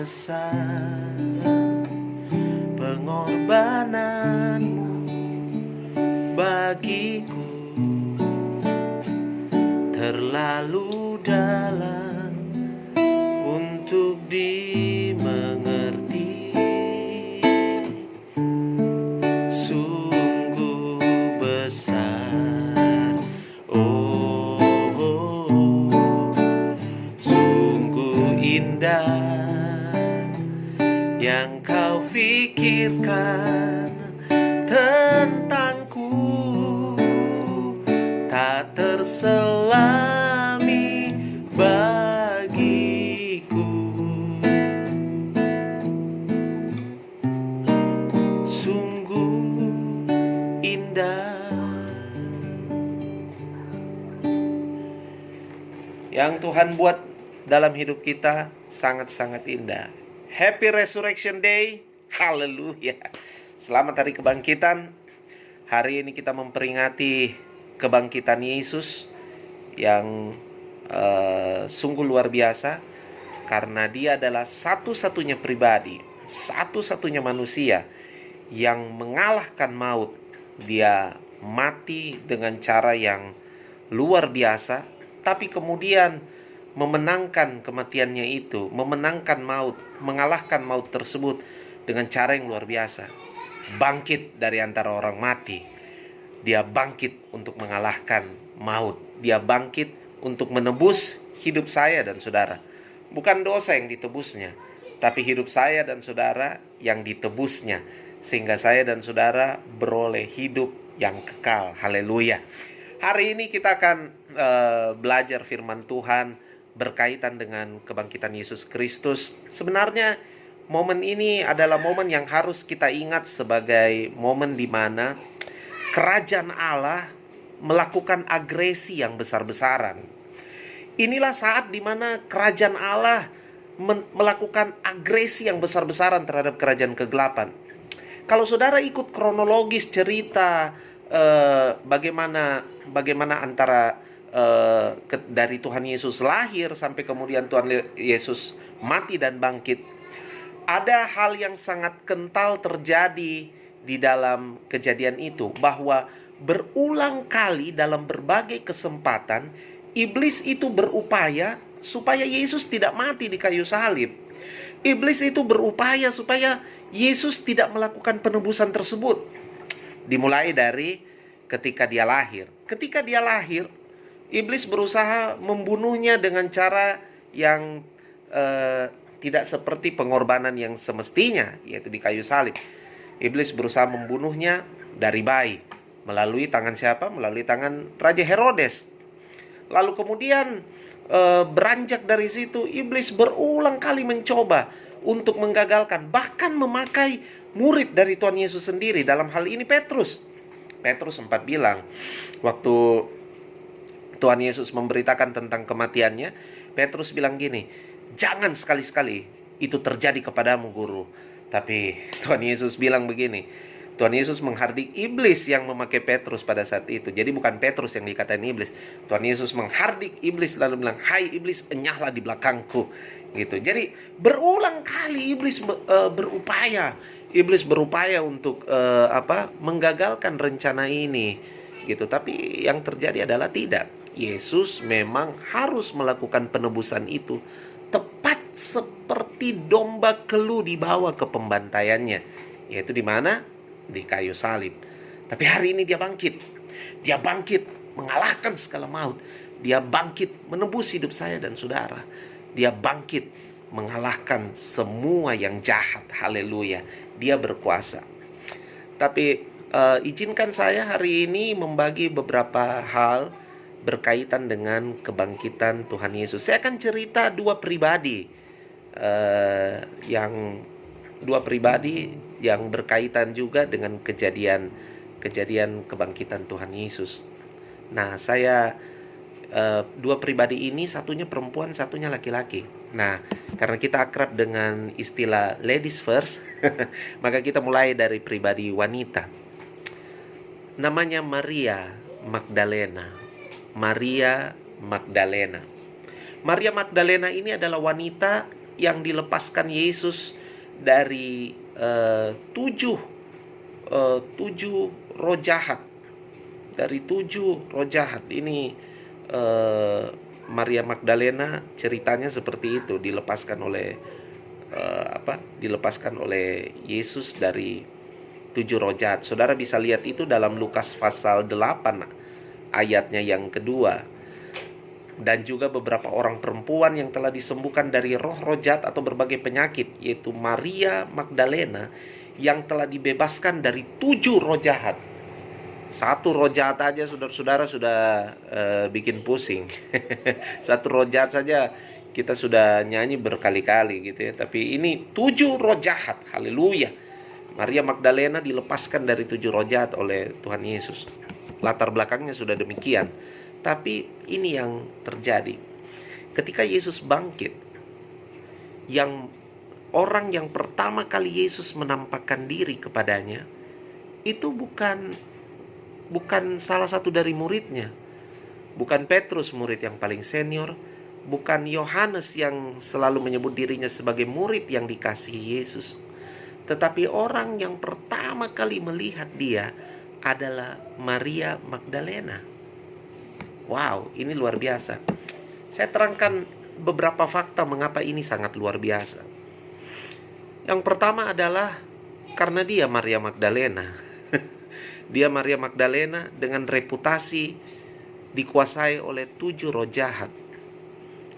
besar pengorbananmu bagiku, terlalu dalam untuk dimengerti. Sungguh besar, oh, sungguh indah yang kau pikirkan tentangku, tak terselami bagiku. Sungguh indah. Yang Tuhan buat dalam hidup kita sangat-sangat indah. Happy Resurrection Day. Haleluya. Selamat hari kebangkitan. Hari ini kita memperingati kebangkitan Yesus yang sungguh luar biasa, karena dia adalah satu-satunya pribadi, satu-satunya manusia yang mengalahkan maut. Dia mati dengan cara yang luar biasa, tapi kemudian memenangkan kematiannya itu, memenangkan maut, mengalahkan maut tersebut dengan cara yang luar biasa. Bangkit dari antara orang mati. Dia bangkit untuk mengalahkan maut. Dia bangkit untuk menebus hidup saya dan saudara. Bukan dosa yang ditebusnya, tapi hidup saya dan saudara yang ditebusnya, sehingga saya dan saudara beroleh hidup yang kekal. Haleluya. Hari ini kita akan belajar firman Tuhan berkaitan dengan kebangkitan Yesus Kristus. Sebenarnya momen ini adalah momen yang harus kita ingat sebagai momen di mana kerajaan Allah melakukan agresi yang besar-besaran. Inilah saat di mana kerajaan Allah melakukan agresi yang besar-besaran terhadap kerajaan kegelapan. Kalau saudara ikut kronologis cerita bagaimana antara dari Tuhan Yesus lahir sampai kemudian Tuhan Yesus mati dan bangkit, ada hal yang sangat kental terjadi di dalam kejadian itu, bahwa berulang kali dalam berbagai kesempatan iblis itu berupaya supaya Yesus tidak mati di kayu salib. Iblis itu berupaya supaya Yesus tidak melakukan penebusan tersebut. Dimulai dari ketika dia lahir. Ketika dia lahir, iblis berusaha membunuhnya dengan cara yang tidak seperti pengorbanan yang semestinya, yaitu di kayu salib. Iblis berusaha membunuhnya dari bayi. Melalui tangan siapa? Melalui tangan Raja Herodes. Lalu kemudian beranjak dari situ, iblis berulang kali mencoba untuk menggagalkan, bahkan memakai murid dari Tuhan Yesus sendiri. Dalam hal ini Petrus sempat bilang, waktu Tuhan Yesus memberitakan tentang kematiannya, Petrus bilang gini, "Jangan sekali-sekali itu terjadi kepadamu, Guru." Tapi Tuhan Yesus bilang begini, Tuhan Yesus menghardik iblis yang memakai Petrus pada saat itu. Jadi bukan Petrus yang dikatain iblis. Tuhan Yesus menghardik iblis lalu bilang, "Hai iblis, enyahlah di belakangku." Gitu. Jadi berulang kali iblis berupaya. Iblis berupaya untuk menggagalkan rencana ini. Gitu. Tapi yang terjadi adalah tidak. Yesus memang harus melakukan penebusan itu tepat seperti domba kelu dibawa ke pembantaiannya, yaitu di mana? Di kayu salib. Tapi hari ini dia bangkit. Dia bangkit mengalahkan segala maut. Dia bangkit menebus hidup saya dan saudara. Dia bangkit mengalahkan semua yang jahat. Haleluya. Dia berkuasa. Tapi izinkan saya hari ini membagi beberapa hal berkaitan dengan kebangkitan Tuhan Yesus. Saya akan cerita dua pribadi yang berkaitan juga dengan kejadian kebangkitan Tuhan Yesus. Nah, saya dua pribadi ini, satunya perempuan, satunya laki-laki. Nah, karena kita akrab dengan istilah ladies first, maka kita mulai dari pribadi wanita. Namanya Maria Magdalena. Maria Magdalena ini adalah wanita yang dilepaskan Yesus dari tujuh roh jahat. Dari 7 roh jahat ini, Maria Magdalena ceritanya seperti itu, dilepaskan oleh Yesus dari 7 roh jahat. Saudara bisa lihat itu dalam Lukas pasal 8 ayatnya yang kedua. Dan juga beberapa orang perempuan yang telah disembuhkan dari roh-roh jahat atau berbagai penyakit, yaitu Maria Magdalena yang telah dibebaskan dari 7 roh jahat. Satu roh jahat aja saudara-saudara sudah bikin pusing. Satu roh jahat saja kita sudah nyanyi berkali-kali gitu ya. Tapi ini 7 roh jahat, haleluya. Maria Magdalena dilepaskan dari 7 roh jahat oleh Tuhan Yesus. Latar belakangnya sudah demikian. Tapi ini yang terjadi. Ketika Yesus bangkit, orang yang pertama kali Yesus menampakkan diri kepadanya itu bukan salah satu dari muridnya. Bukan Petrus, murid yang paling senior. Bukan Yohanes yang selalu menyebut dirinya sebagai murid yang dikasihi Yesus. Tetapi orang yang pertama kali melihat dia adalah Maria Magdalena. Wow, ini luar biasa. Saya terangkan beberapa fakta mengapa ini sangat luar biasa. Yang pertama adalah karena dia Maria Magdalena. Dia Maria Magdalena dengan reputasi dikuasai oleh 7 roh jahat.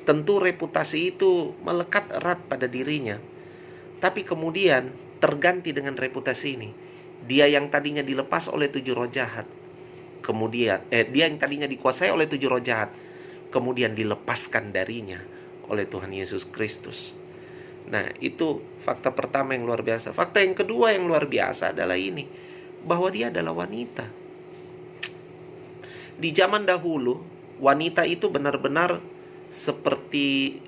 Tentu reputasi itu melekat erat pada dirinya. Tapi kemudian terganti dengan reputasi ini. Dia yang tadinya dilepas oleh 7 roh jahat, kemudian dia yang tadinya dikuasai oleh 7 roh jahat, kemudian dilepaskan darinya oleh Tuhan Yesus Kristus. Nah, itu fakta pertama yang luar biasa. Fakta yang kedua yang luar biasa adalah ini, bahwa dia adalah wanita. Di zaman dahulu, wanita itu benar-benar seperti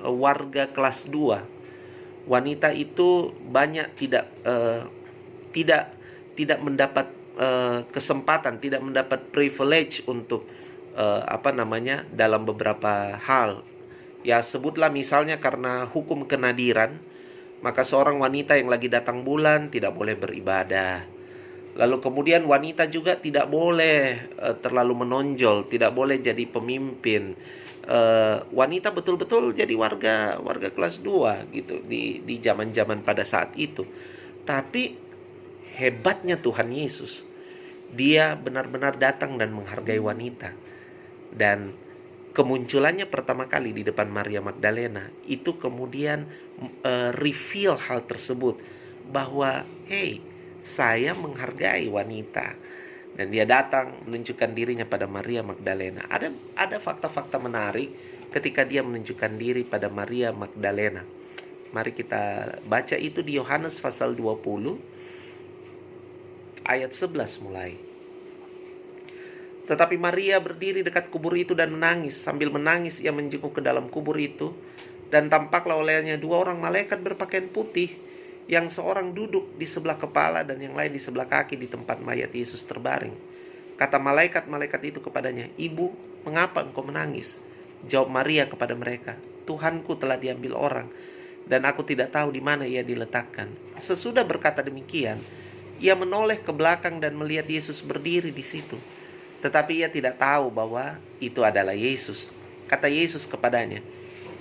warga kelas 2. Wanita itu banyak tidak mendapat kesempatan, tidak mendapat privilege untuk dalam beberapa hal. Ya, sebutlah misalnya karena hukum kenadiran, maka seorang wanita yang lagi datang bulan tidak boleh beribadah. Lalu kemudian wanita juga tidak boleh terlalu menonjol, tidak boleh jadi pemimpin. Wanita betul-betul jadi warga kelas 2 gitu di zaman-zaman pada saat itu. Tapi hebatnya Tuhan Yesus, dia benar-benar datang dan menghargai wanita. Dan kemunculannya pertama kali di depan Maria Magdalena itu kemudian reveal hal tersebut, bahwa hey, saya menghargai wanita. Dan dia datang menunjukkan dirinya pada Maria Magdalena. Ada fakta-fakta menarik ketika dia menunjukkan diri pada Maria Magdalena. Mari kita baca itu di Yohanes pasal 20 ayat 11 mulai. Tetapi Maria berdiri dekat kubur itu dan menangis. Sambil menangis ia menjenguk ke dalam kubur itu, dan tampaklah olehnya 2 orang malaikat berpakaian putih, yang seorang duduk di sebelah kepala dan yang lain di sebelah kaki di tempat mayat Yesus terbaring. Kata malaikat-malaikat itu kepadanya, "Ibu, mengapa engkau menangis?" Jawab Maria kepada mereka, "Tuhanku telah diambil orang, dan aku tidak tahu di mana ia diletakkan." Sesudah berkata demikian, ia menoleh ke belakang dan melihat Yesus berdiri di situ. Tetapi ia tidak tahu bahwa itu adalah Yesus. Kata Yesus kepadanya,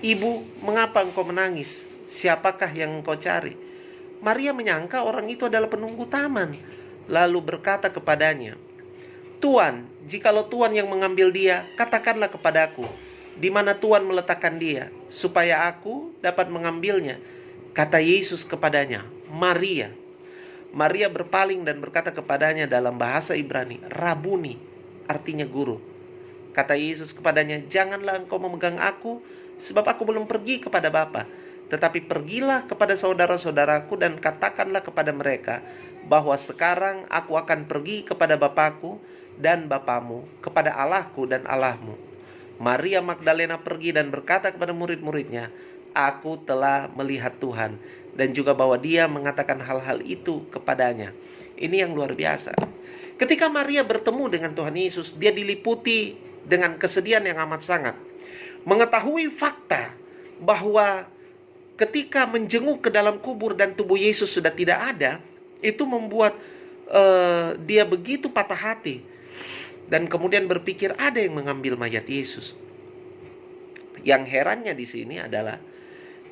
"Ibu, mengapa engkau menangis? Siapakah yang engkau cari?" Maria menyangka orang itu adalah penunggu taman, lalu berkata kepadanya, "Tuan, jikalau Tuan yang mengambil dia, katakanlah kepadaku, di mana Tuan meletakkan dia, supaya aku dapat mengambilnya." Kata Yesus kepadanya, "Maria." Maria berpaling dan berkata kepadanya dalam bahasa Ibrani, "Rabuni," artinya guru. Kata Yesus kepadanya, "Janganlah engkau memegang aku, sebab aku belum pergi kepada Bapa. Tetapi pergilah kepada saudara-saudaraku dan katakanlah kepada mereka bahwa sekarang aku akan pergi kepada Bapakku dan Bapamu, kepada Allahku dan Allahmu." Maria Magdalena pergi dan berkata kepada murid-muridnya, "Aku telah melihat Tuhan," dan juga bahwa dia mengatakan hal-hal itu kepadanya. Ini yang luar biasa. Ketika Maria bertemu dengan Tuhan Yesus, dia diliputi dengan kesedihan yang amat sangat. Mengetahui fakta bahwa ketika menjenguk ke dalam kubur dan tubuh Yesus sudah tidak ada, itu membuat dia begitu patah hati. Dan kemudian berpikir ada yang mengambil mayat Yesus. Yang herannya di sini adalah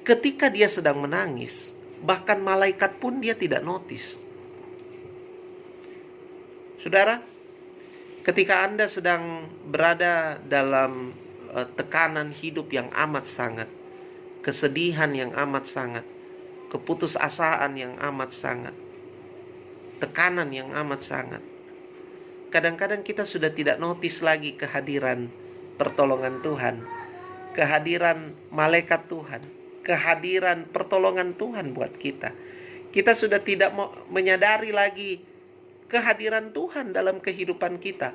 ketika dia sedang menangis, bahkan malaikat pun dia tidak notice. Saudara, ketika Anda sedang berada dalam tekanan hidup yang amat sangat, kesedihan yang amat sangat, keputusasaan yang amat sangat, tekanan yang amat sangat, kadang-kadang kita sudah tidak notice lagi kehadiran pertolongan Tuhan, kehadiran malaikat Tuhan, kehadiran pertolongan Tuhan buat kita. Kita sudah tidak menyadari lagi kehadiran Tuhan dalam kehidupan kita,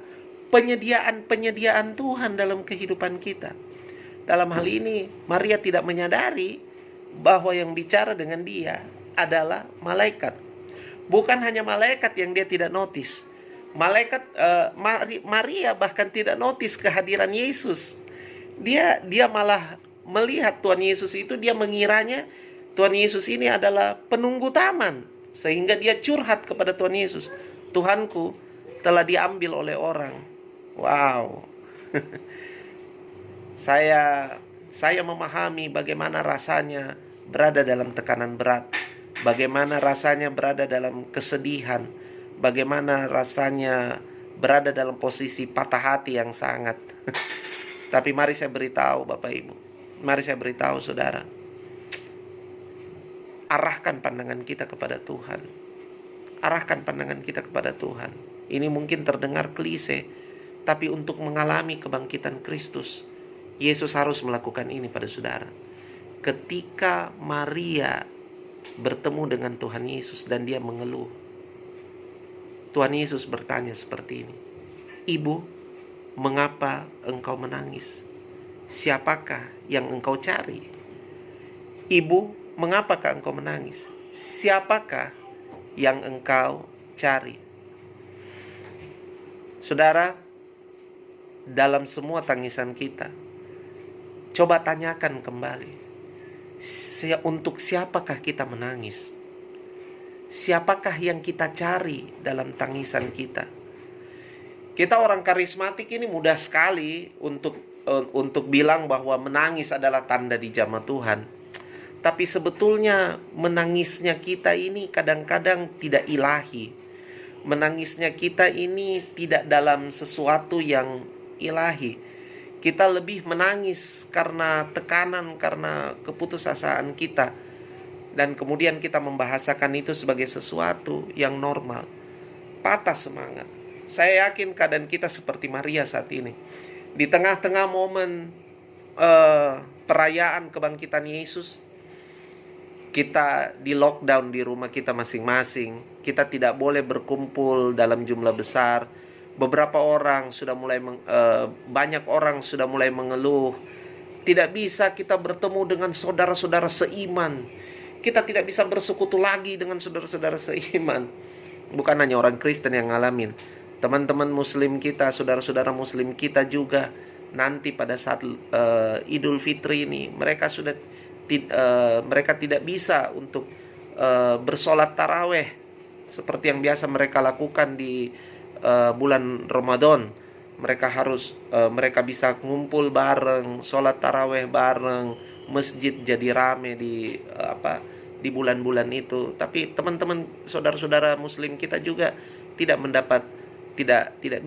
penyediaan Tuhan dalam kehidupan kita. Dalam hal ini, Maria tidak menyadari bahwa yang bicara dengan dia adalah malaikat. Bukan hanya malaikat yang dia tidak notice. Maria bahkan tidak notice kehadiran Yesus. Dia malah melihat Tuhan Yesus itu, dia mengiranya Tuhan Yesus ini adalah penunggu taman. Sehingga dia curhat kepada Tuhan Yesus. Tuhanku telah diambil oleh orang. Wow. Saya memahami bagaimana rasanya berada dalam tekanan berat. Bagaimana rasanya berada dalam kesedihan. Bagaimana rasanya berada dalam posisi patah hati yang sangat. Tapi mari saya beritahu Bapak Ibu. Mari saya beritahu saudara. Arahkan pandangan kita kepada Tuhan. Arahkan pandangan kita kepada Tuhan. Ini mungkin terdengar klise, tapi untuk mengalami kebangkitan Kristus, Yesus harus melakukan ini pada saudara. Ketika Maria bertemu dengan Tuhan Yesus dan dia mengeluh, Tuhan Yesus bertanya seperti ini, "Ibu, mengapa engkau menangis? Siapakah yang engkau cari?" "Ibu, mengapakah engkau menangis? Siapakah yang engkau cari?" Saudara, dalam semua tangisan kita, coba tanyakan kembali, untuk siapakah kita menangis? Siapakah yang kita cari dalam tangisan kita? Kita orang karismatik ini mudah sekali untuk bilang bahwa menangis adalah tanda dijamah Tuhan. Tapi sebetulnya menangisnya kita ini kadang-kadang tidak ilahi. Menangisnya kita ini tidak dalam sesuatu yang ilahi. Kita lebih menangis karena tekanan, karena keputusasaan kita. Dan kemudian kita membahasakan itu sebagai sesuatu yang normal. Patah semangat. Saya yakin keadaan kita seperti Maria saat ini. Di tengah-tengah momen perayaan kebangkitan Yesus, kita di lockdown di rumah kita masing-masing. Kita tidak boleh berkumpul dalam jumlah besar. Beberapa orang sudah mulai banyak orang sudah mulai mengeluh. Tidak bisa kita bertemu dengan saudara-saudara seiman. Kita tidak bisa bersekutu lagi dengan saudara-saudara seiman. Bukan hanya orang Kristen yang ngalamin. Teman-teman muslim kita, saudara-saudara muslim kita juga nanti pada saat Idul Fitri ini, mereka tidak bisa untuk bersolat taraweh seperti yang biasa mereka lakukan di bulan Ramadan. Mereka bisa ngumpul bareng, solat taraweh bareng, masjid jadi rame di bulan-bulan itu. Tapi teman-teman saudara-saudara muslim kita juga tidak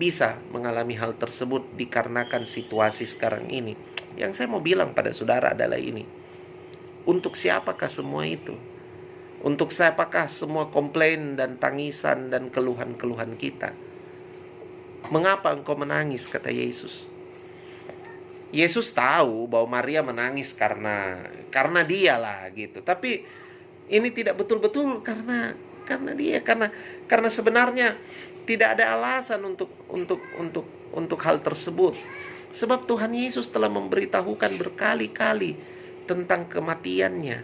bisa mengalami hal tersebut dikarenakan situasi sekarang ini. Yang saya mau bilang pada saudara adalah ini. Untuk siapakah semua itu? Untuk siapakah semua komplain dan tangisan dan keluhan-keluhan kita? Mengapa engkau menangis, kata Yesus. Yesus tahu bahwa Maria menangis karena dialah gitu. Tapi ini tidak betul-betul karena dia, karena sebenarnya tidak ada alasan untuk hal tersebut. Sebab Tuhan Yesus telah memberitahukan berkali-kali tentang kematiannya,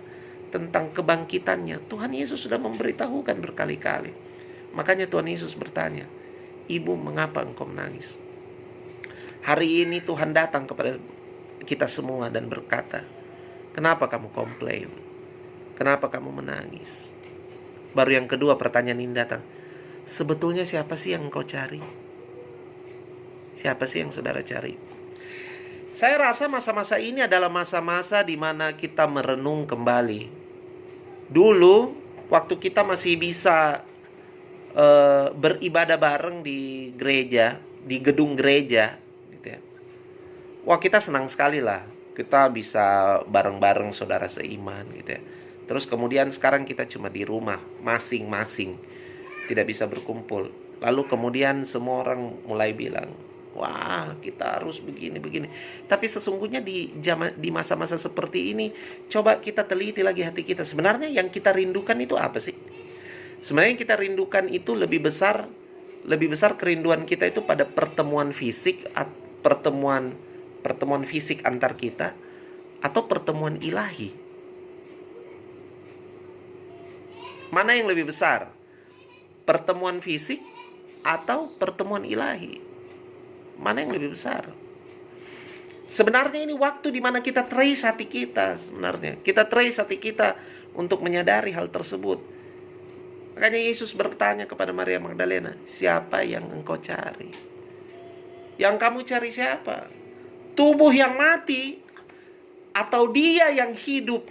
tentang kebangkitannya. Tuhan Yesus sudah memberitahukan berkali-kali. Makanya Tuhan Yesus bertanya, "Ibu, mengapa engkau menangis?" Hari ini Tuhan datang kepada kita semua dan berkata, "Kenapa kamu komplain? Kenapa kamu menangis? Baru yang kedua pertanyaan ini datang. Sebetulnya siapa sih yang engkau cari? Siapa sih yang saudara cari? Saya rasa masa-masa ini adalah masa-masa di mana kita merenung kembali. Dulu, waktu kita masih bisa beribadah bareng di gereja, di gedung gereja, gitu ya. Wah, kita senang sekali lah. Kita bisa bareng-bareng saudara seiman, gitu ya. Terus kemudian sekarang kita cuma di rumah, masing-masing, tidak bisa berkumpul. Lalu kemudian semua orang mulai bilang, wah, kita harus begini-begini. Tapi sesungguhnya di masa-masa seperti ini, coba kita teliti lagi hati kita. Sebenarnya yang kita rindukan itu apa sih? Sebenarnya yang kita rindukan itu lebih besar kerinduan kita itu pada pertemuan fisik, pertemuan fisik antar kita, atau pertemuan ilahi. Mana yang lebih besar? Pertemuan fisik atau pertemuan ilahi? Mana yang lebih besar? Sebenarnya ini waktu di mana kita trace hati kita sebenarnya. Kita trace hati kita untuk menyadari hal tersebut. Makanya Yesus bertanya kepada Maria Magdalena, siapa yang engkau cari? Yang kamu cari siapa? Tubuh yang mati atau dia yang hidup?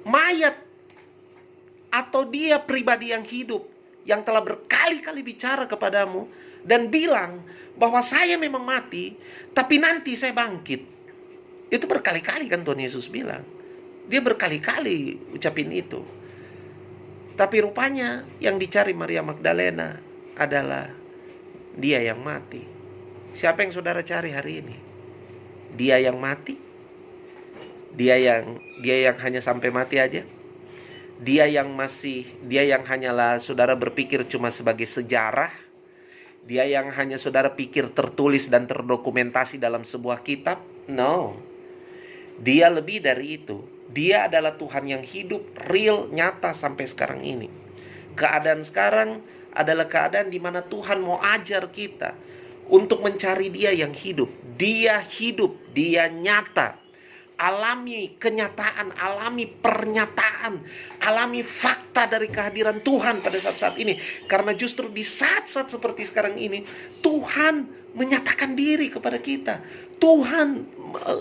Mayat atau dia pribadi yang hidup, yang telah berkali-kali bicara kepadamu dan bilang bahwa saya memang mati, tapi nanti saya bangkit. Itu berkali-kali kan Tuhan Yesus bilang. Dia berkali-kali ucapin itu. Tapi rupanya yang dicari Maria Magdalena adalah dia yang mati. Siapa yang saudara cari hari ini? Dia yang mati? Dia yang hanya sampai mati aja? Dia yang hanyalah saudara berpikir cuma sebagai sejarah? Dia yang hanya saudara pikir tertulis dan terdokumentasi dalam sebuah kitab? No. Dia lebih dari itu. Dia adalah Tuhan yang hidup, real, nyata sampai sekarang ini. Keadaan sekarang adalah keadaan di mana Tuhan mau ajar kita untuk mencari Dia yang hidup. Dia hidup, Dia nyata. Alami kenyataan, alami pernyataan, alami fakta dari kehadiran Tuhan pada saat-saat ini. Karena justru di saat-saat seperti sekarang ini, Tuhan menyatakan diri kepada kita. Tuhan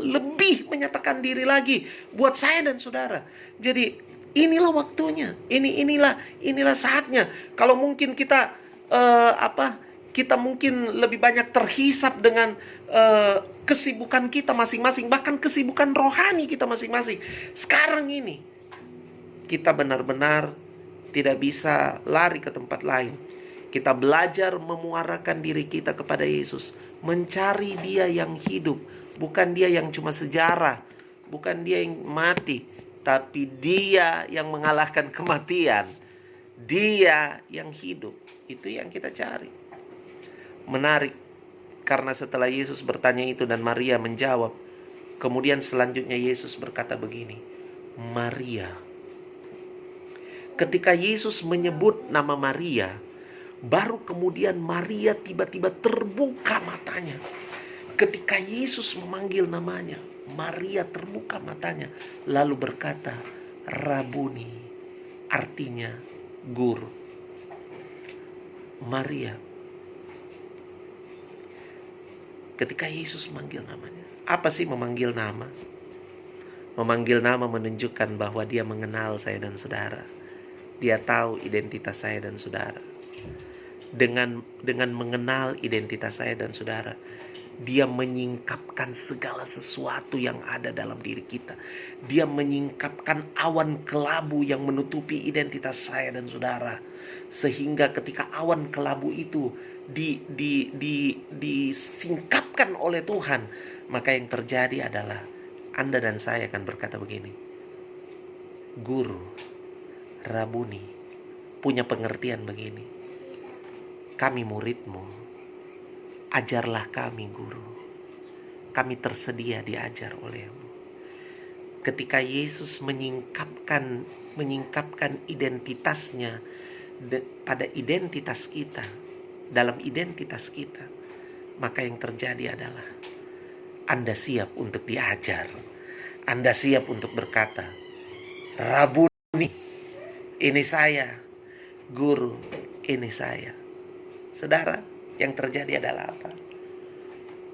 lebih menyatakan diri lagi buat saya dan saudara. Jadi inilah waktunya, inilah saatnya. Kalau mungkin kita kita mungkin lebih banyak terhisap dengan kesibukan kita masing-masing, bahkan kesibukan rohani kita masing-masing. Sekarang ini kita benar-benar tidak bisa lari ke tempat lain. Kita belajar memuarakan diri kita kepada Yesus, mencari Dia yang hidup, bukan Dia yang cuma sejarah, bukan Dia yang mati, tapi Dia yang mengalahkan kematian. Dia yang hidup. Itu yang kita cari. Menarik, karena setelah Yesus bertanya itu dan Maria menjawab, kemudian selanjutnya Yesus berkata begini, Maria. Ketika Yesus menyebut nama Maria, baru kemudian Maria tiba-tiba terbuka matanya. Ketika Yesus memanggil namanya, Maria terbuka matanya, lalu berkata, Rabuni, artinya guru. Maria. Ketika Yesus memanggil namanya. Apa sih memanggil nama? Memanggil nama menunjukkan bahwa Dia mengenal saya dan saudara. Dia tahu identitas saya dan saudara. Dengan mengenal identitas saya dan saudara, Dia menyingkapkan segala sesuatu yang ada dalam diri kita. Dia menyingkapkan awan kelabu yang menutupi identitas saya dan saudara. Sehingga ketika awan kelabu itu disingkapkan oleh Tuhan, maka yang terjadi adalah Anda dan saya akan berkata begini, Guru, Rabuni, punya pengertian begini, kami muridmu, ajarlah kami guru, kami tersedia diajar olehmu. Ketika Yesus menyingkapkan identitasnya pada identitas kita, dalam identitas kita, maka yang terjadi adalah Anda siap untuk diajar. Anda siap untuk berkata, Rabuni, ini saya. Guru, ini saya. Saudara, yang terjadi adalah apa?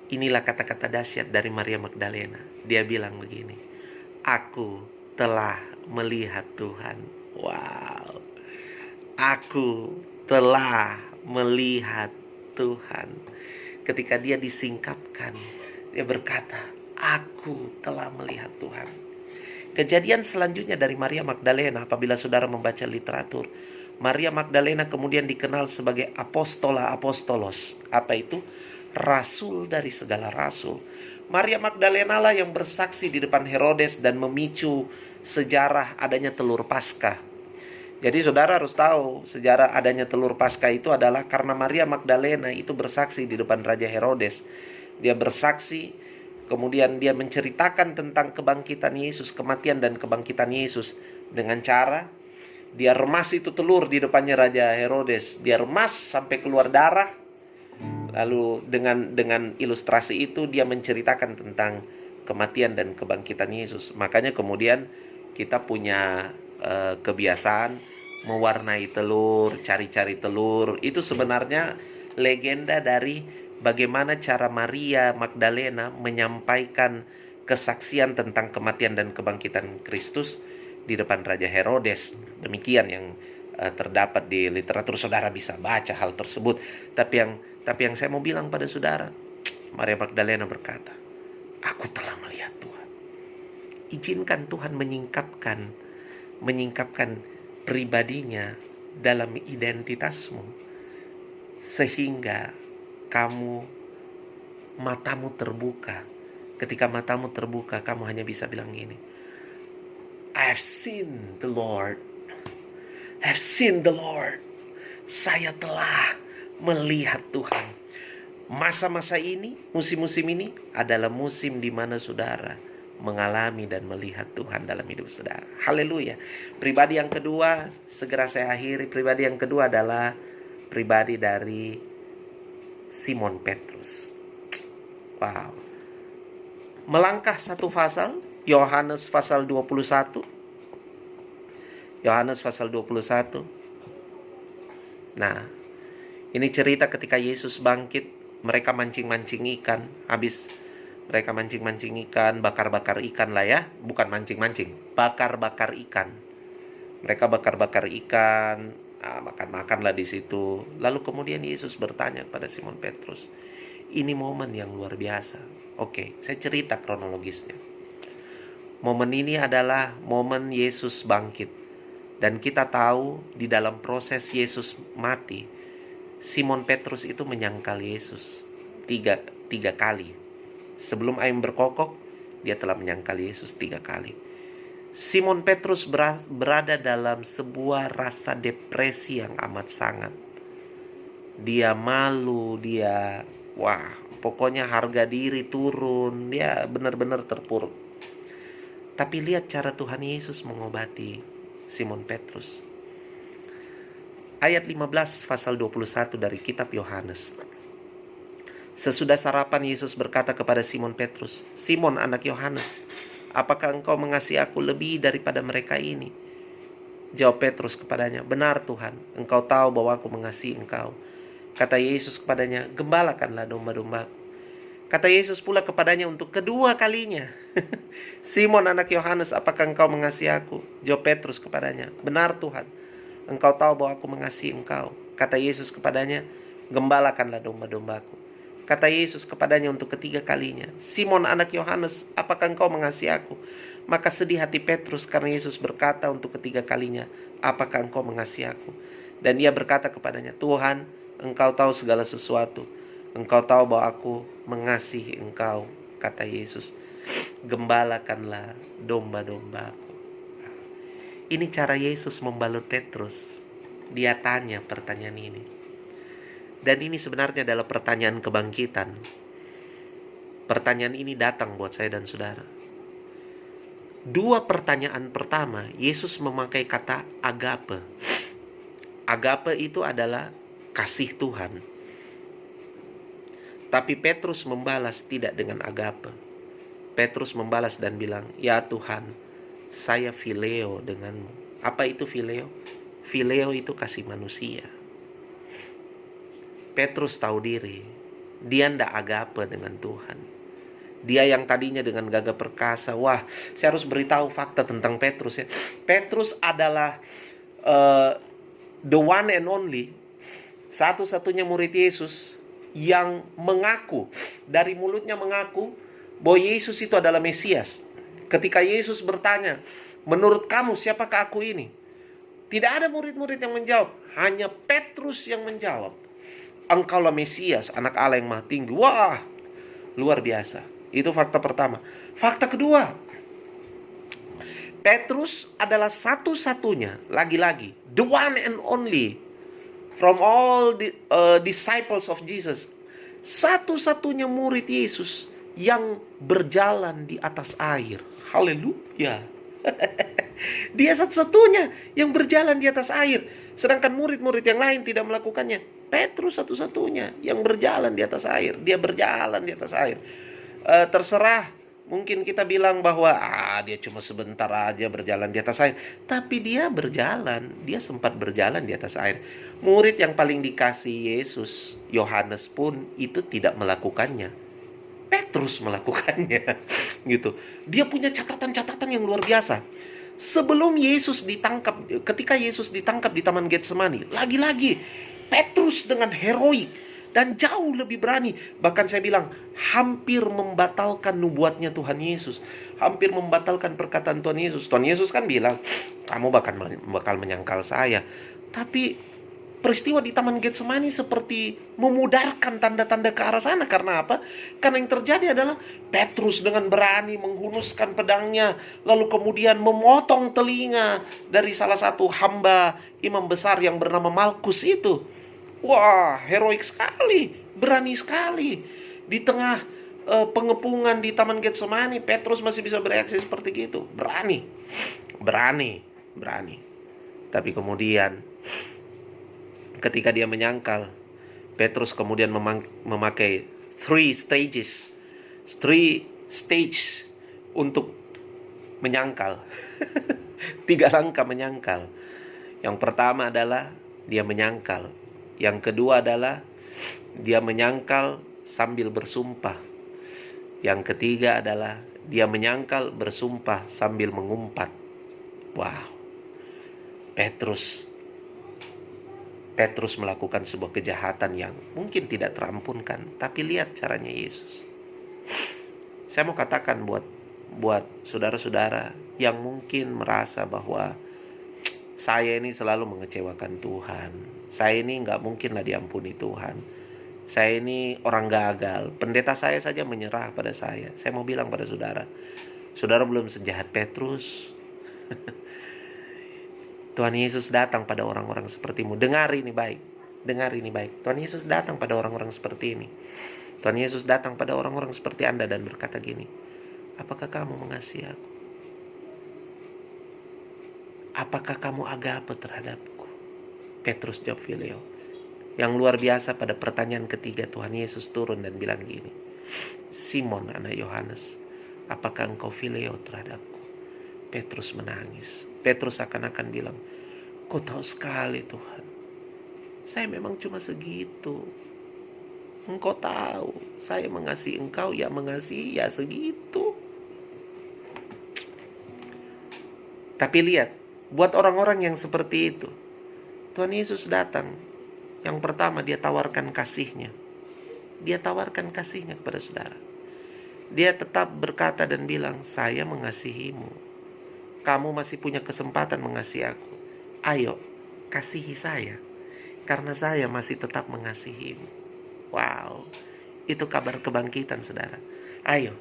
Inilah kata-kata dahsyat dari Maria Magdalena. Dia bilang begini, aku telah melihat Tuhan. Wow. Aku telah melihat Tuhan. Ketika dia disingkapkan, dia berkata, aku telah melihat Tuhan. Kejadian selanjutnya dari Maria Magdalena, apabila saudara membaca literatur, Maria Magdalena kemudian dikenal sebagai apostola apostolos. Apa itu? Rasul dari segala rasul. Maria Magdalena lah yang bersaksi di depan Herodes dan memicu sejarah adanya telur Paskah. Jadi saudara harus tahu sejarah adanya telur Paskah itu adalah karena Maria Magdalena itu bersaksi di depan Raja Herodes. Dia bersaksi, kemudian dia menceritakan tentang kebangkitan Yesus, kematian dan kebangkitan Yesus dengan cara dia remas itu telur di depannya Raja Herodes. Dia remas sampai keluar darah. Lalu dengan ilustrasi itu dia menceritakan tentang kematian dan kebangkitan Yesus. Makanya kemudian kita punya kebiasaan mewarnai telur, cari-cari telur. Itu sebenarnya legenda dari bagaimana cara Maria Magdalena menyampaikan kesaksian tentang kematian dan kebangkitan Kristus di depan Raja Herodes. Demikian yang terdapat di literatur. Saudara bisa baca hal tersebut. Tapi yang saya mau bilang pada saudara, Maria Magdalena berkata, aku telah melihat Tuhan. Izinkan Tuhan menyingkapkan pribadinya dalam identitasmu, sehingga matamu terbuka. Ketika matamu terbuka, kamu hanya bisa bilang gini, I've seen the Lord. I've seen the Lord. Saya telah melihat Tuhan. Masa-masa ini, musim-musim ini adalah musim di mana saudara mengalami dan melihat Tuhan dalam hidup saudara. Haleluya. Pribadi yang kedua, segera saya akhiri. Pribadi yang kedua adalah pribadi dari Simon Petrus. Wow. Melangkah satu pasal, Yohanes pasal 21. Yohanes pasal 21. Nah, ini cerita ketika Yesus bangkit, mereka mancing-mancing ikan, habis mereka mancing-mancing ikan, bakar-bakar ikan lah ya. Bukan mancing-mancing, bakar-bakar ikan. Mereka bakar-bakar ikan, makan-makan lah di situ. Lalu kemudian Yesus bertanya kepada Simon Petrus. Ini momen yang luar biasa. Oke, saya cerita kronologisnya. Momen ini adalah momen Yesus bangkit. Dan kita tahu di dalam proses Yesus mati, Simon Petrus itu menyangkal Yesus tiga kali. Sebelum ayam berkokok, dia telah menyangkal Yesus 3 kali. Simon Petrus berada dalam sebuah rasa depresi yang amat sangat. Dia malu, pokoknya harga diri turun, dia benar-benar terpuruk. Tapi lihat cara Tuhan Yesus mengobati Simon Petrus. Ayat 15 pasal 21 dari kitab Yohanes. Sesudah sarapan, Yesus berkata kepada Simon Petrus, Simon anak Yohanes, apakah engkau mengasihi aku lebih daripada mereka ini? Jawab Petrus kepadanya, benar Tuhan, engkau tahu bahwa aku mengasihi engkau. Kata Yesus kepadanya, gembalakanlah domba-dombaku. Kata Yesus pula kepadanya untuk kedua kalinya, Simon anak Yohanes, apakah engkau mengasihi aku? Jawab Petrus kepadanya, benar Tuhan, engkau tahu bahwa aku mengasihi engkau. Kata Yesus kepadanya, gembalakanlah domba-dombaku. Kata Yesus kepadanya untuk ketiga kalinya, Simon anak Yohanes, apakah engkau mengasihi aku? Maka sedih hati Petrus karena Yesus berkata untuk ketiga kalinya, apakah engkau mengasihi aku? Dan dia berkata kepadanya, Tuhan, engkau tahu segala sesuatu. Engkau tahu bahwa aku mengasihi engkau. Kata Yesus, gembalakanlah domba-dombaku. Ini cara Yesus membalut Petrus. Dia tanya pertanyaan ini. Dan ini sebenarnya adalah pertanyaan kebangkitan. Pertanyaan ini datang buat saya dan saudara. 2 pertanyaan pertama, Yesus memakai kata agape. Agape itu adalah kasih Tuhan. Tapi Petrus membalas tidak dengan agape. Petrus membalas dan bilang, ya Tuhan, saya phileo denganmu. Apa itu phileo? Phileo itu kasih manusia. Petrus tahu diri, dia ndak agape dengan Tuhan. Dia yang tadinya dengan gagah perkasa. Wah, saya harus beritahu fakta tentang Petrus ya. Petrus adalah the one and only, satu-satunya murid Yesus yang mengaku, dari mulutnya mengaku bahwa Yesus itu adalah Mesias. Ketika Yesus bertanya, menurut kamu siapakah aku ini? Tidak ada murid-murid yang menjawab, hanya Petrus yang menjawab, engkaulah Mesias, anak Allah yang maha tinggi. Wah, luar biasa. Itu fakta pertama. Fakta kedua, Petrus adalah satu-satunya, lagi-lagi, the one and only from all the disciples of Jesus, satu-satunya murid Yesus yang berjalan di atas air. Haleluya. Dia satu-satunya yang berjalan di atas air. Sedangkan murid-murid yang lain tidak melakukannya. Petrus satu-satunya yang berjalan di atas air. Dia berjalan di atas air. Terserah, mungkin kita bilang bahwa dia cuma sebentar aja berjalan di atas air. Tapi dia berjalan. Dia sempat berjalan di atas air. Murid yang paling dikasih Yesus, Yohanes pun itu tidak melakukannya. Petrus melakukannya. Gitu. Dia punya catatan-catatan yang luar biasa. Sebelum Yesus ditangkap, ketika Yesus ditangkap di Taman Getsemani, lagi-lagi Petrus dengan heroik dan jauh lebih berani. Bahkan saya bilang, hampir membatalkan nubuatnya Tuhan Yesus. Hampir membatalkan perkataan Tuhan Yesus. Tuhan Yesus kan bilang, kamu bakal menyangkal saya. Tapi peristiwa di Taman Getsemani seperti memudarkan tanda-tanda ke arah sana. Karena apa? Karena yang terjadi adalah Petrus dengan berani menghunuskan pedangnya, lalu kemudian memotong telinga dari salah satu hamba imam besar yang bernama Malkus itu. Wah, heroik sekali, berani sekali. Di tengah pengepungan di Taman Getsemani, Petrus masih bisa bereaksi seperti itu. Berani. Tapi kemudian ketika dia menyangkal, Petrus kemudian memakai 3 stage untuk menyangkal. 3 langkah menyangkal. Yang pertama adalah dia menyangkal. Yang kedua adalah dia menyangkal sambil bersumpah. Yang ketiga adalah dia menyangkal bersumpah sambil mengumpat. Wow. Petrus melakukan sebuah kejahatan yang mungkin tidak terampunkan. Tapi lihat caranya Yesus. Saya mau katakan buat saudara-saudara yang mungkin merasa bahwa saya ini selalu mengecewakan Tuhan. Saya ini gak mungkinlah diampuni Tuhan. Saya ini orang gagal. Pendeta saya saja menyerah pada saya. Saya mau bilang pada saudara, saudara belum sejahat Petrus. Tuhan Yesus datang pada orang-orang sepertimu. Dengar ini baik. Tuhan Yesus datang pada orang-orang seperti ini. Tuhan Yesus datang pada orang-orang seperti Anda dan berkata gini, apakah kamu mengasihi aku? Apakah kamu agape terhadapku? Petrus jawab phileo. Yang luar biasa, pada pertanyaan ketiga Tuhan Yesus turun dan bilang gini, Simon anak Yohanes, apakah engkau phileo terhadapku? Petrus menangis. Petrus akan bilang, kau tahu sekali Tuhan, saya memang cuma segitu. Engkau tahu, saya mengasihi engkau, ya mengasihi, ya segitu. Tapi lihat, buat orang-orang yang seperti itu, Tuhan Yesus datang. Yang pertama, dia tawarkan kasihnya. Dia tawarkan kasihnya kepada saudara. Dia tetap berkata dan bilang, saya mengasihimu. Kamu masih punya kesempatan mengasihi aku. Ayo, kasihi saya. Karena saya masih tetap mengasihimu. Wow, itu kabar kebangkitan saudara. Ayo,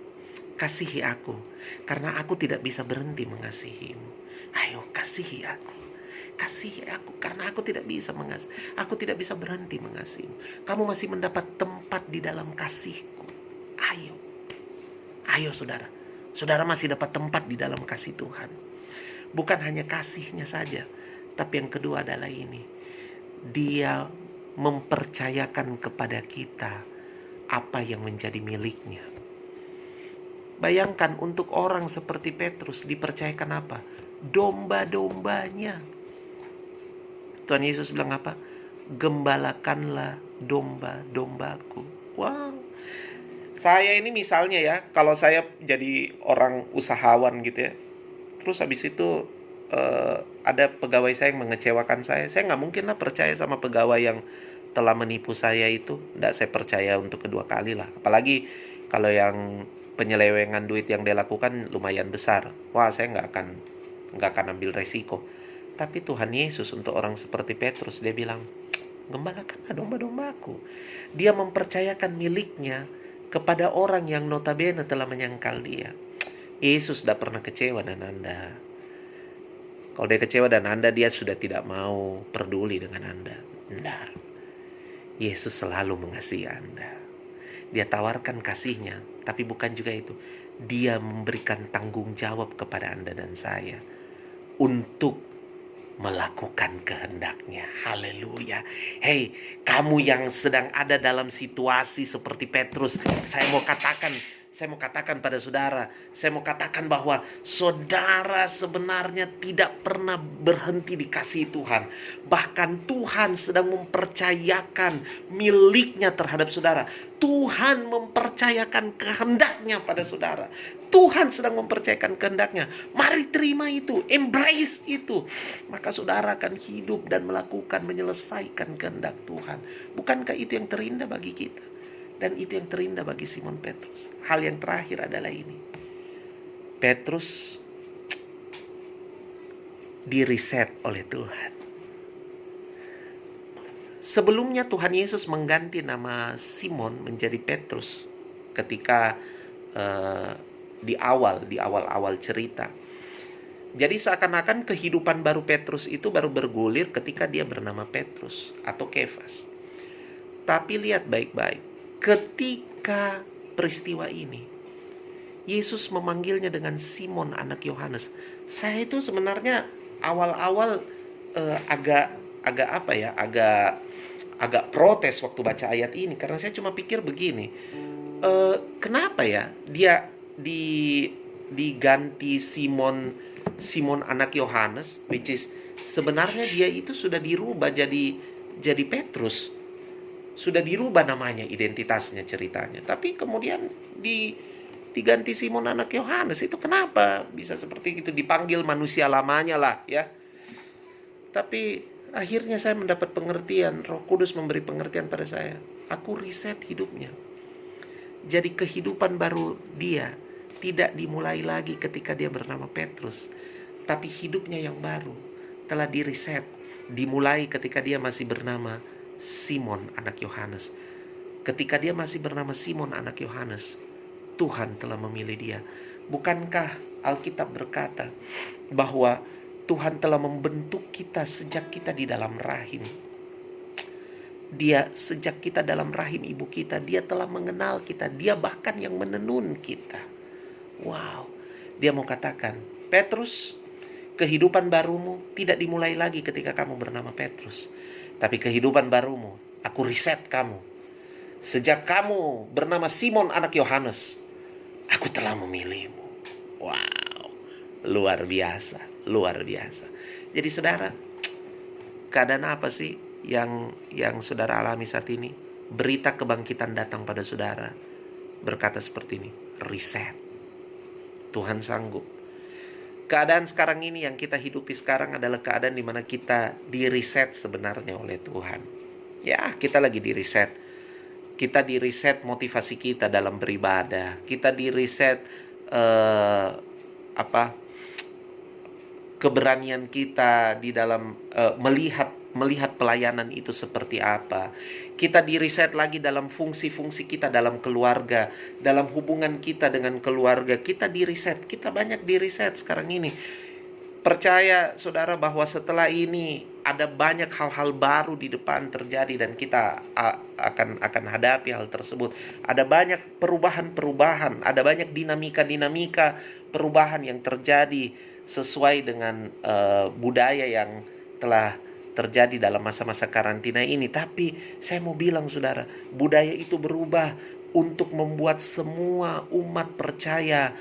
kasihi aku. Karena aku tidak bisa berhenti mengasihimu. Ayo, kasihi aku. Kasihi aku. Karena aku tidak bisa mengasihi. Aku tidak bisa berhenti mengasihimu. Kamu masih mendapat tempat di dalam kasihku. Ayo. Ayo saudara. Saudara masih dapat tempat di dalam kasih Tuhan. Bukan hanya kasihnya saja, tapi yang kedua adalah ini. Dia mempercayakan kepada kita apa yang menjadi miliknya. Bayangkan untuk orang seperti Petrus dipercayakan apa? Domba-dombanya. Tuhan Yesus bilang apa? Gembalakanlah domba-dombaku. Wow. Saya ini misalnya ya, kalau saya jadi orang usahawan gitu ya, terus habis itu ada pegawai saya yang mengecewakan saya nggak mungkin lah percaya sama pegawai yang telah menipu saya itu. Nggak saya percaya untuk kedua kali lah. Apalagi kalau yang penyelewengan duit yang dia lakukan lumayan besar. Wah, saya nggak akan ambil resiko. Tapi Tuhan Yesus untuk orang seperti Petrus, dia bilang, gembalakanlah domba-dombaku. Dia mempercayakan miliknya kepada orang yang notabene telah menyangkal dia. Yesus tidak pernah kecewa dengan Anda. Kalau dia kecewa dan Anda, dia sudah tidak mau peduli dengan Anda. Benar. Yesus selalu mengasihi Anda. Dia tawarkan kasihnya, tapi bukan juga itu. Dia memberikan tanggung jawab kepada Anda dan saya untuk melakukan kehendaknya. Haleluya. Hei, kamu yang sedang ada dalam situasi seperti Petrus, saya mau katakan pada saudara, saya mau katakan bahwa saudara sebenarnya tidak pernah berhenti dikasihi Tuhan. Bahkan Tuhan sedang mempercayakan miliknya terhadap saudara. Tuhan mempercayakan kehendaknya pada saudara. Tuhan sedang mempercayakan kehendaknya. Mari terima itu, embrace itu. Maka saudara akan hidup dan melakukan, menyelesaikan kehendak Tuhan. Bukankah itu yang terindah bagi kita? Dan itu yang terindah bagi Simon Petrus. Hal yang terakhir adalah ini. Petrus di-reset oleh Tuhan. Sebelumnya Tuhan Yesus mengganti nama Simon menjadi Petrus ketika di awal cerita. Jadi seakan-akan kehidupan baru Petrus itu baru bergulir ketika dia bernama Petrus atau Kefas. Tapi lihat baik-baik. Ketika peristiwa ini, Yesus memanggilnya dengan Simon anak Yohanes. Saya itu sebenarnya awal-awal agak protes waktu baca ayat ini, karena saya cuma pikir begini, kenapa ya dia diganti Simon anak Yohanes, which is sebenarnya dia itu sudah dirubah jadi Petrus. Sudah dirubah namanya, identitasnya, ceritanya. Tapi kemudian diganti Simon anak Yohanes. Itu kenapa bisa seperti itu? Dipanggil manusia lamanya lah ya. Tapi akhirnya saya mendapat pengertian. Roh Kudus memberi pengertian pada saya. Aku riset hidupnya. Jadi kehidupan baru dia tidak dimulai lagi ketika dia bernama Petrus. Tapi hidupnya yang baru telah diriset. Dimulai ketika dia masih bernama Simon anak Yohanes. Ketika dia masih bernama Simon anak Yohanes, Tuhan telah memilih dia. Bukankah Alkitab berkata bahwa Tuhan telah membentuk kita sejak kita di dalam rahim? Dia sejak kita dalam rahim ibu kita, dia telah mengenal kita. Dia bahkan yang menenun kita. Wow. Dia mau katakan, Petrus, kehidupan barumu tidak dimulai lagi ketika kamu bernama Petrus. Tapi kehidupan barumu, aku riset kamu. Sejak kamu bernama Simon anak Yohanes, aku telah memilihmu. Wow, luar biasa, luar biasa. Jadi saudara, keadaan apa sih yang saudara alami saat ini? Berita kebangkitan datang pada saudara, berkata seperti ini, riset. Tuhan sanggup. Keadaan sekarang ini yang kita hidupi sekarang adalah keadaan di mana kita di-reset sebenarnya oleh Tuhan. Ya, kita lagi di-reset. Kita di-reset motivasi kita dalam beribadah. Kita di-reset keberanian kita di dalam melihat pelayanan itu seperti apa. Kita di-reset lagi dalam fungsi-fungsi kita dalam keluarga, dalam hubungan kita dengan keluarga. Kita di-reset, kita banyak di-reset sekarang ini. Percaya saudara bahwa setelah ini ada banyak hal-hal baru di depan terjadi dan kita akan hadapi hal tersebut. Ada banyak perubahan-perubahan, ada banyak dinamika-dinamika perubahan yang terjadi sesuai dengan budaya yang telah terjadi dalam masa-masa karantina ini. Tapi saya mau bilang saudara, budaya itu berubah, untuk membuat semua umat percaya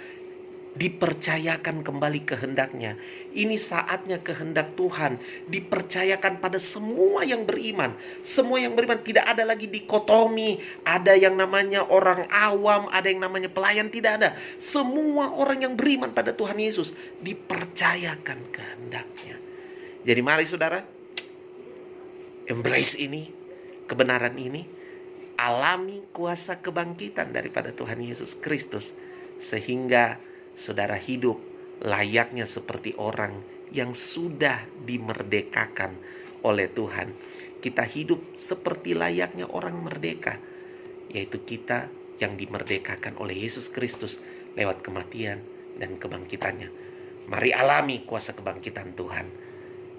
dipercayakan kembali kehendaknya. Ini saatnya kehendak Tuhan dipercayakan pada semua yang beriman. Semua yang beriman, tidak ada lagi dikotomi. Ada yang namanya orang awam, ada yang namanya pelayan, tidak ada. Semua orang yang beriman pada Tuhan Yesus dipercayakan kehendaknya. Jadi mari saudara, embrace ini, kebenaran ini, alami kuasa kebangkitan daripada Tuhan Yesus Kristus, sehingga saudara hidup layaknya seperti orang yang sudah dimerdekakan oleh Tuhan. Kita hidup seperti layaknya orang merdeka, yaitu kita yang dimerdekakan oleh Yesus Kristus lewat kematian dan kebangkitannya. Mari alami kuasa kebangkitan Tuhan.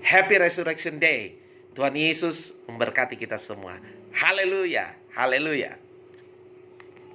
Happy Resurrection Day. Tuhan Yesus memberkati kita semua. Haleluya, haleluya.